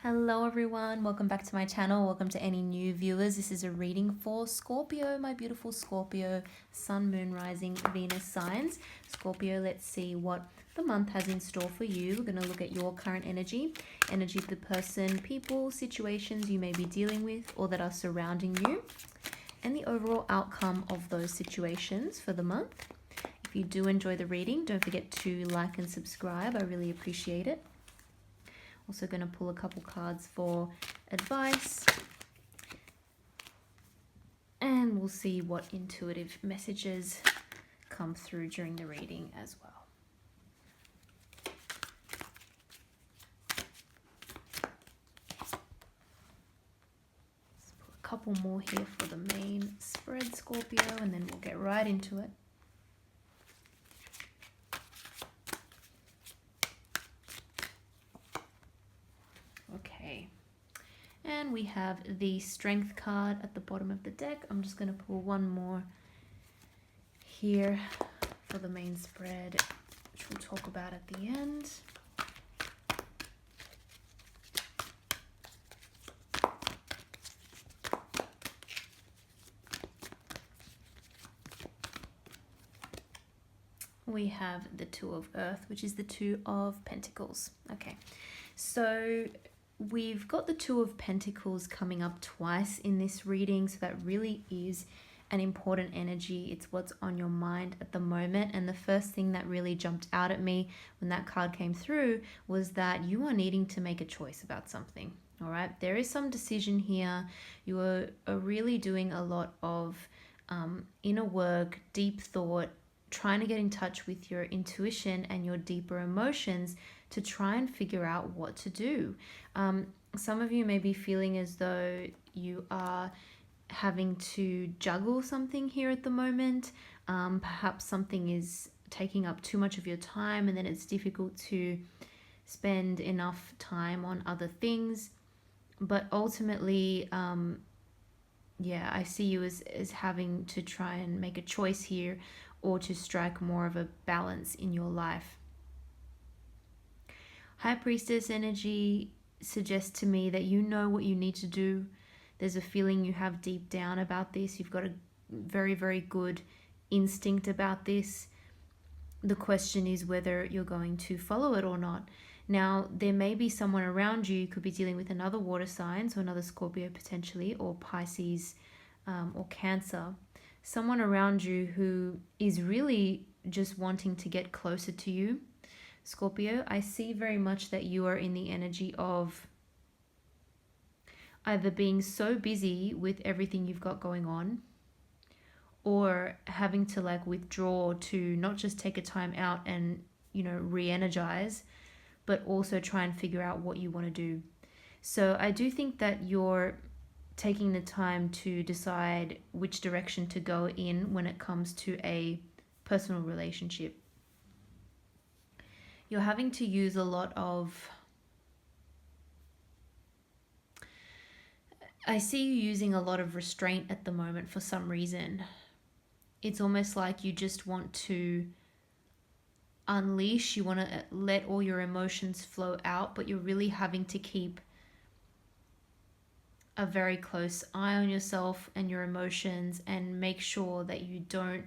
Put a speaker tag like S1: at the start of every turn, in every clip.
S1: Hello everyone, welcome back to my channel. Welcome to any new viewers. This is a reading for Scorpio, my beautiful Scorpio, Sun, Moon, Rising, Venus signs. Scorpio, let's see what the month has in store for you. We're going to look at your current energy of the person, people, situations you may be dealing with or that are surrounding you, and the overall outcome of those situations for the month. If you do enjoy the reading, don't forget to like and subscribe. I really appreciate it. Also going to pull a couple cards for advice, and we'll see what intuitive messages come through during the reading as well. Let's pull a couple more here for the main spread, Scorpio, and then we'll get right into it. Okay, and we have the Strength card at the bottom of the deck. I'm just going to pull one more here for the main spread, which we'll talk about at the end. We have the Two of Earth, which is the Two of Pentacles. Okay, so we've got the Two of Pentacles coming up twice in this reading, so that really is an important energy. It's what's on your mind at the moment, and the first thing that really jumped out at me when that card came through was that you are needing to make a choice about something. All right, there is some decision here. You are really doing a lot of inner work, deep thought, trying to get in touch with your intuition and your deeper emotions to try and figure out what to do. Some of you may be feeling as though you are having to juggle something here at the moment. Perhaps something is taking up too much of your time, and then it's difficult to spend enough time on other things. But ultimately, I see you as having to try and make a choice here, or to strike more of a balance in your life. High Priestess energy suggests to me that you know what you need to do. There's a feeling you have deep down about this. You've got a very, very good instinct about this. The question is whether you're going to follow it or not. Now, there may be someone around you. You could be dealing with another water sign, so another Scorpio potentially, or Pisces, or Cancer. Someone around you who is really just wanting to get closer to you. Scorpio, I see very much that you are in the energy of either being so busy with everything you've got going on, or having to withdraw to not just take a time out and, re-energize, but also try and figure out what you want to do. So I do think that you're taking the time to decide which direction to go in when it comes to a personal relationship. You're having to use a lot of... I see you using a lot of restraint at the moment for some reason. It's almost like you just want to unleash, you want to let all your emotions flow out, but you're really having to keep a very close eye on yourself and your emotions, and make sure that you don't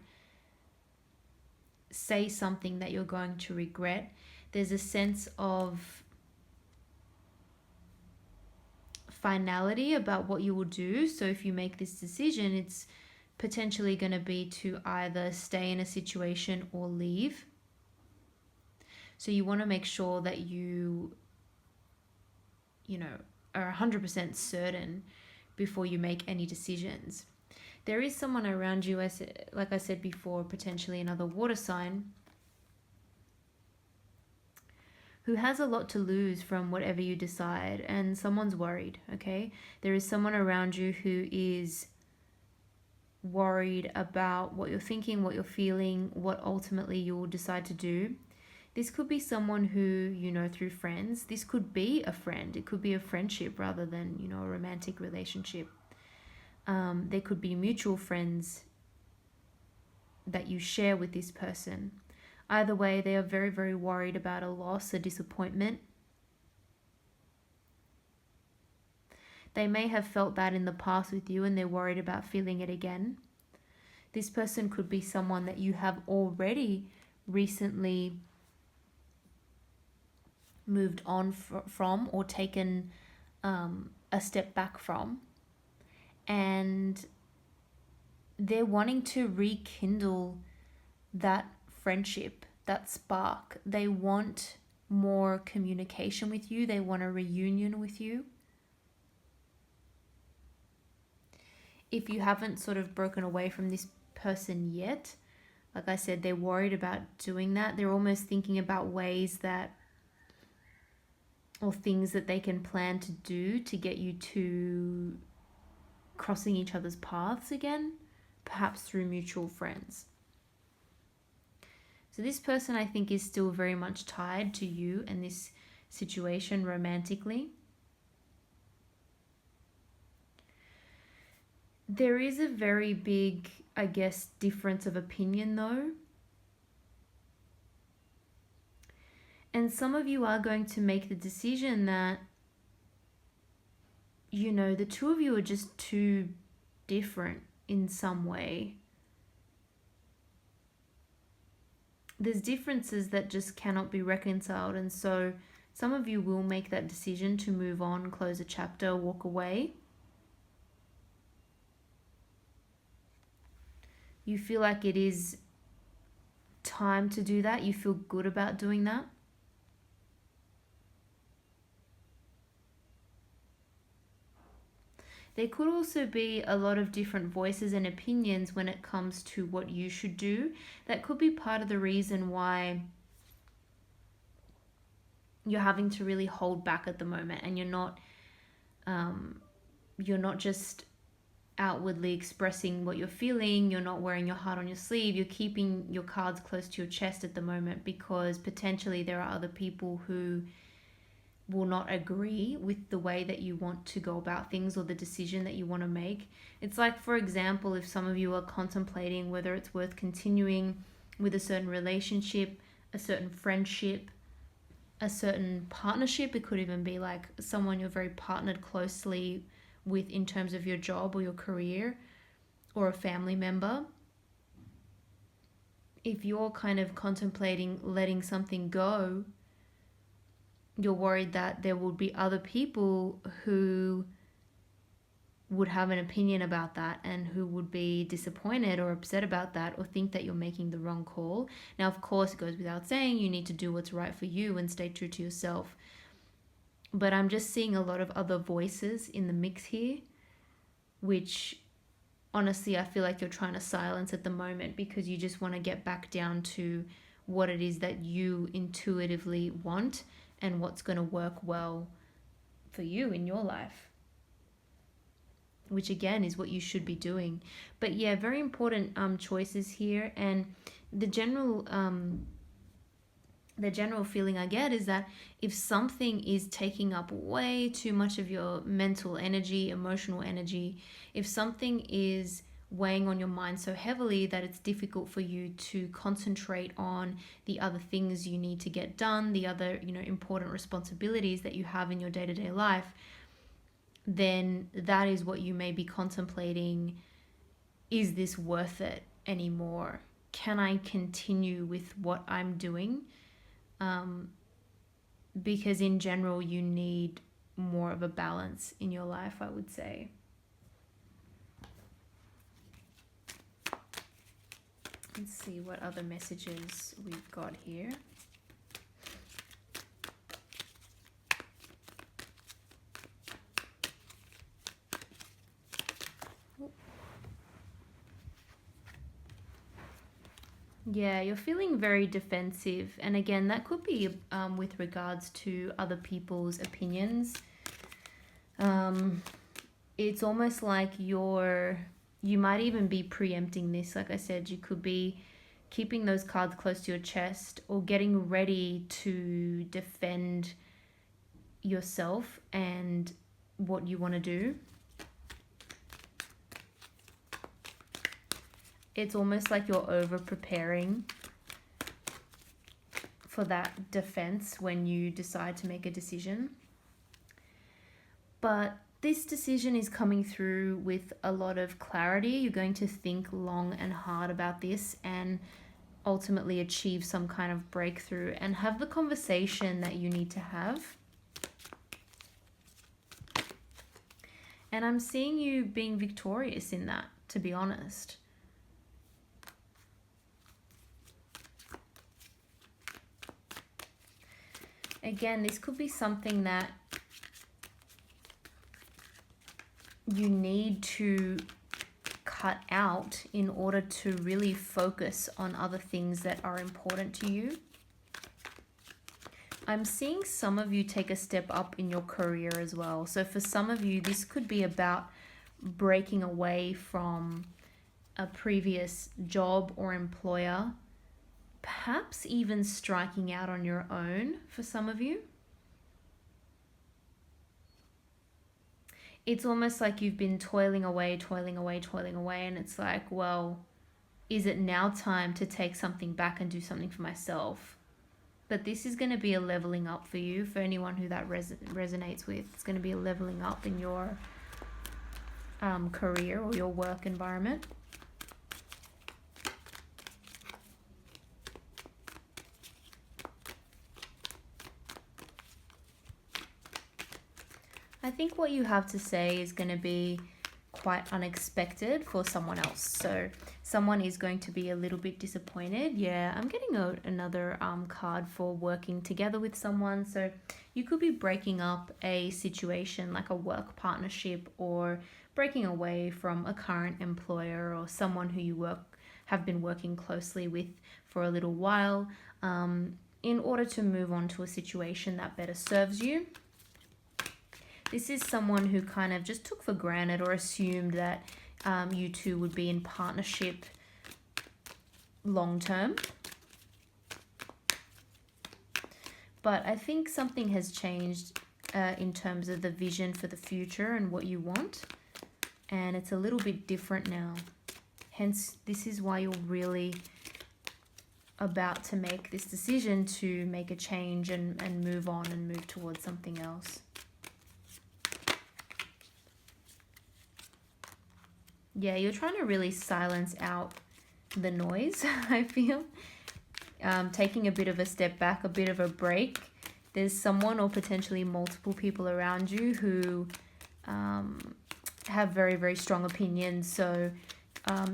S1: say something that you're going to regret. There's a sense of finality about what you will do. So if you make this decision, it's potentially going to be to either stay in a situation or leave. So you want to make sure that you are 100% certain before you make any decisions. There is someone around you, like I said before, potentially another water sign, who has a lot to lose from whatever you decide, and someone's worried, okay? There is someone around you who is worried about what you're thinking, what you're feeling, what ultimately you will decide to do. This could be someone who you know through friends. This could be a friend. It could be a friendship rather than, a romantic relationship. There could be mutual friends that you share with this person. Either way, they are very, very worried about a loss, a disappointment. They may have felt that in the past with you and they're worried about feeling it again. This person could be someone that you have already recently moved on from or taken a step back from. And they're wanting to rekindle that friendship, that spark. They want more communication with you. They want a reunion with you. If you haven't sort of broken away from this person yet, like I said, they're worried about doing that. They're almost thinking about ways that, or things that they can plan to do to get you to crossing each other's paths again, perhaps through mutual friends. So this person, I think, is still very much tied to you and this situation romantically. There is a very big, I guess, difference of opinion though. And some of you are going to make the decision that, you know, the two of you are just too different in some way. There's differences that just cannot be reconciled. And so some of you will make that decision to move on, close a chapter, walk away. You feel like it is time to do that. You feel good about doing that. There could also be a lot of different voices and opinions when it comes to what you should do. That could be part of the reason why you're having to really hold back at the moment, and you're not just outwardly expressing what you're feeling. You're not wearing your heart on your sleeve. You're keeping your cards close to your chest at the moment because potentially there are other people who will not agree with the way that you want to go about things or the decision that you want to make. It's like, for example, if some of you are contemplating whether it's worth continuing with a certain relationship, a certain friendship, a certain partnership. It could even be like someone you're very partnered closely with in terms of your job or your career, or a family member. If you're kind of contemplating letting something go, you're worried that there will be other people who would have an opinion about that and who would be disappointed or upset about that, or think that you're making the wrong call. Now, of course, it goes without saying you need to do what's right for you and stay true to yourself. But I'm just seeing a lot of other voices in the mix here, which honestly I feel like you're trying to silence at the moment because you just want to get back down to what it is that you intuitively want and what's going to work well for you in your life, which again is what you should be doing. But yeah, very important choices here. And the general feeling I get is that if something is taking up way too much of your mental energy, emotional energy, if something is weighing on your mind so heavily that it's difficult for you to concentrate on the other things you need to get done, the other, important responsibilities that you have in your day-to-day life, then that is what you may be contemplating. Is this worth it anymore? Can I continue with what I'm doing? Because in general, you need more of a balance in your life, I would say. Let's see what other messages we've got here. Yeah, you're feeling very defensive. And again, that could be with regards to other people's opinions. It's almost like you might even be preempting this. Like I said, you could be keeping those cards close to your chest or getting ready to defend yourself and what you want to do. It's almost like you're over preparing for that defense when you decide to make a decision. But this decision is coming through with a lot of clarity. You're going to think long and hard about this and ultimately achieve some kind of breakthrough and have the conversation that you need to have. And I'm seeing you being victorious in that, to be honest. Again, this could be something that you need to cut out in order to really focus on other things that are important to you. I'm seeing some of you take a step up in your career as well. So for some of you, this could be about breaking away from a previous job or employer, perhaps even striking out on your own for some of you. It's almost like you've been toiling away, and it's like, well, is it now time to take something back and do something for myself? But this is going to be a leveling up for you, for anyone who that resonates with. It's going to be a leveling up in your career or your work environment. I think what you have to say is going to be quite unexpected for someone else. So someone is going to be a little bit disappointed. Yeah, I'm getting another card for working together with someone. So you could be breaking up a situation like a work partnership, or breaking away from a current employer or someone who you have been working closely with for a little while, in order to move on to a situation that better serves you. This is someone who kind of just took for granted or assumed that you two would be in partnership long term. But I think something has changed in terms of the vision for the future and what you want. And it's a little bit different now. Hence, this is why you're really about to make this decision to make a change and move on and move towards something else. Yeah, you're trying to really silence out the noise, I feel. Taking a bit of a step back, a bit of a break. There's someone or potentially multiple people around you who have very, very strong opinions. So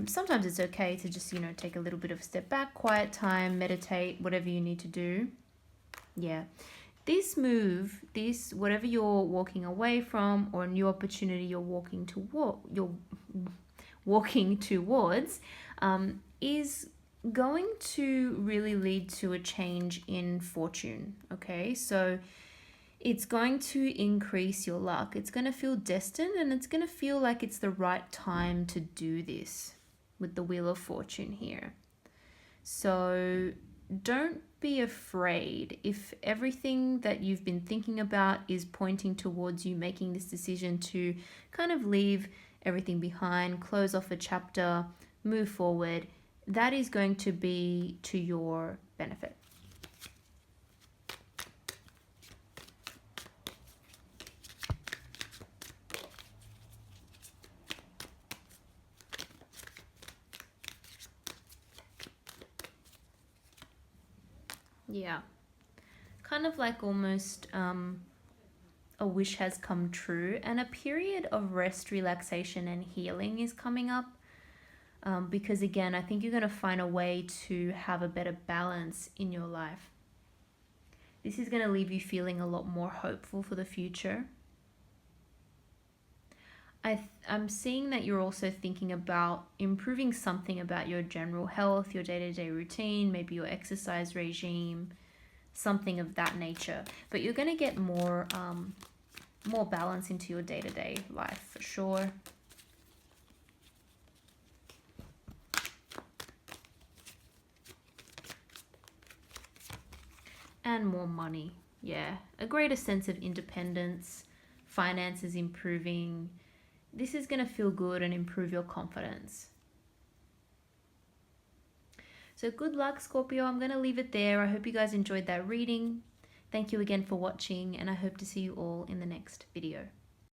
S1: sometimes it's okay to just, take a little bit of a step back, quiet time, meditate, whatever you need to do. Yeah. This move, whatever you're walking away from or a new opportunity you're walking towards, is going to really lead to a change in fortune. Okay, so it's going to increase your luck. It's going to feel destined, and it's going to feel like it's the right time to do this with the Wheel of Fortune here. So don't be afraid if everything that you've been thinking about is pointing towards you making this decision to kind of leave everything behind, close off a chapter, move forward. That is going to be to your benefit. Yeah. Kind of like almost a wish has come true, and a period of rest, relaxation, and healing is coming up. Because again, I think you're going to find a way to have a better balance in your life. This is going to leave you feeling a lot more hopeful for the future. I'm seeing that you're also thinking about improving something about your general health, your day-to-day routine, maybe your exercise regime, something of that nature. But you're going to get more balance into your day-to-day life for sure. And more money. Yeah, a greater sense of independence, finances improving. This is going to feel good and improve your confidence. So good luck, Scorpio. I'm going to leave it there. I hope you guys enjoyed that reading. Thank you again for watching, and I hope to see you all in the next video.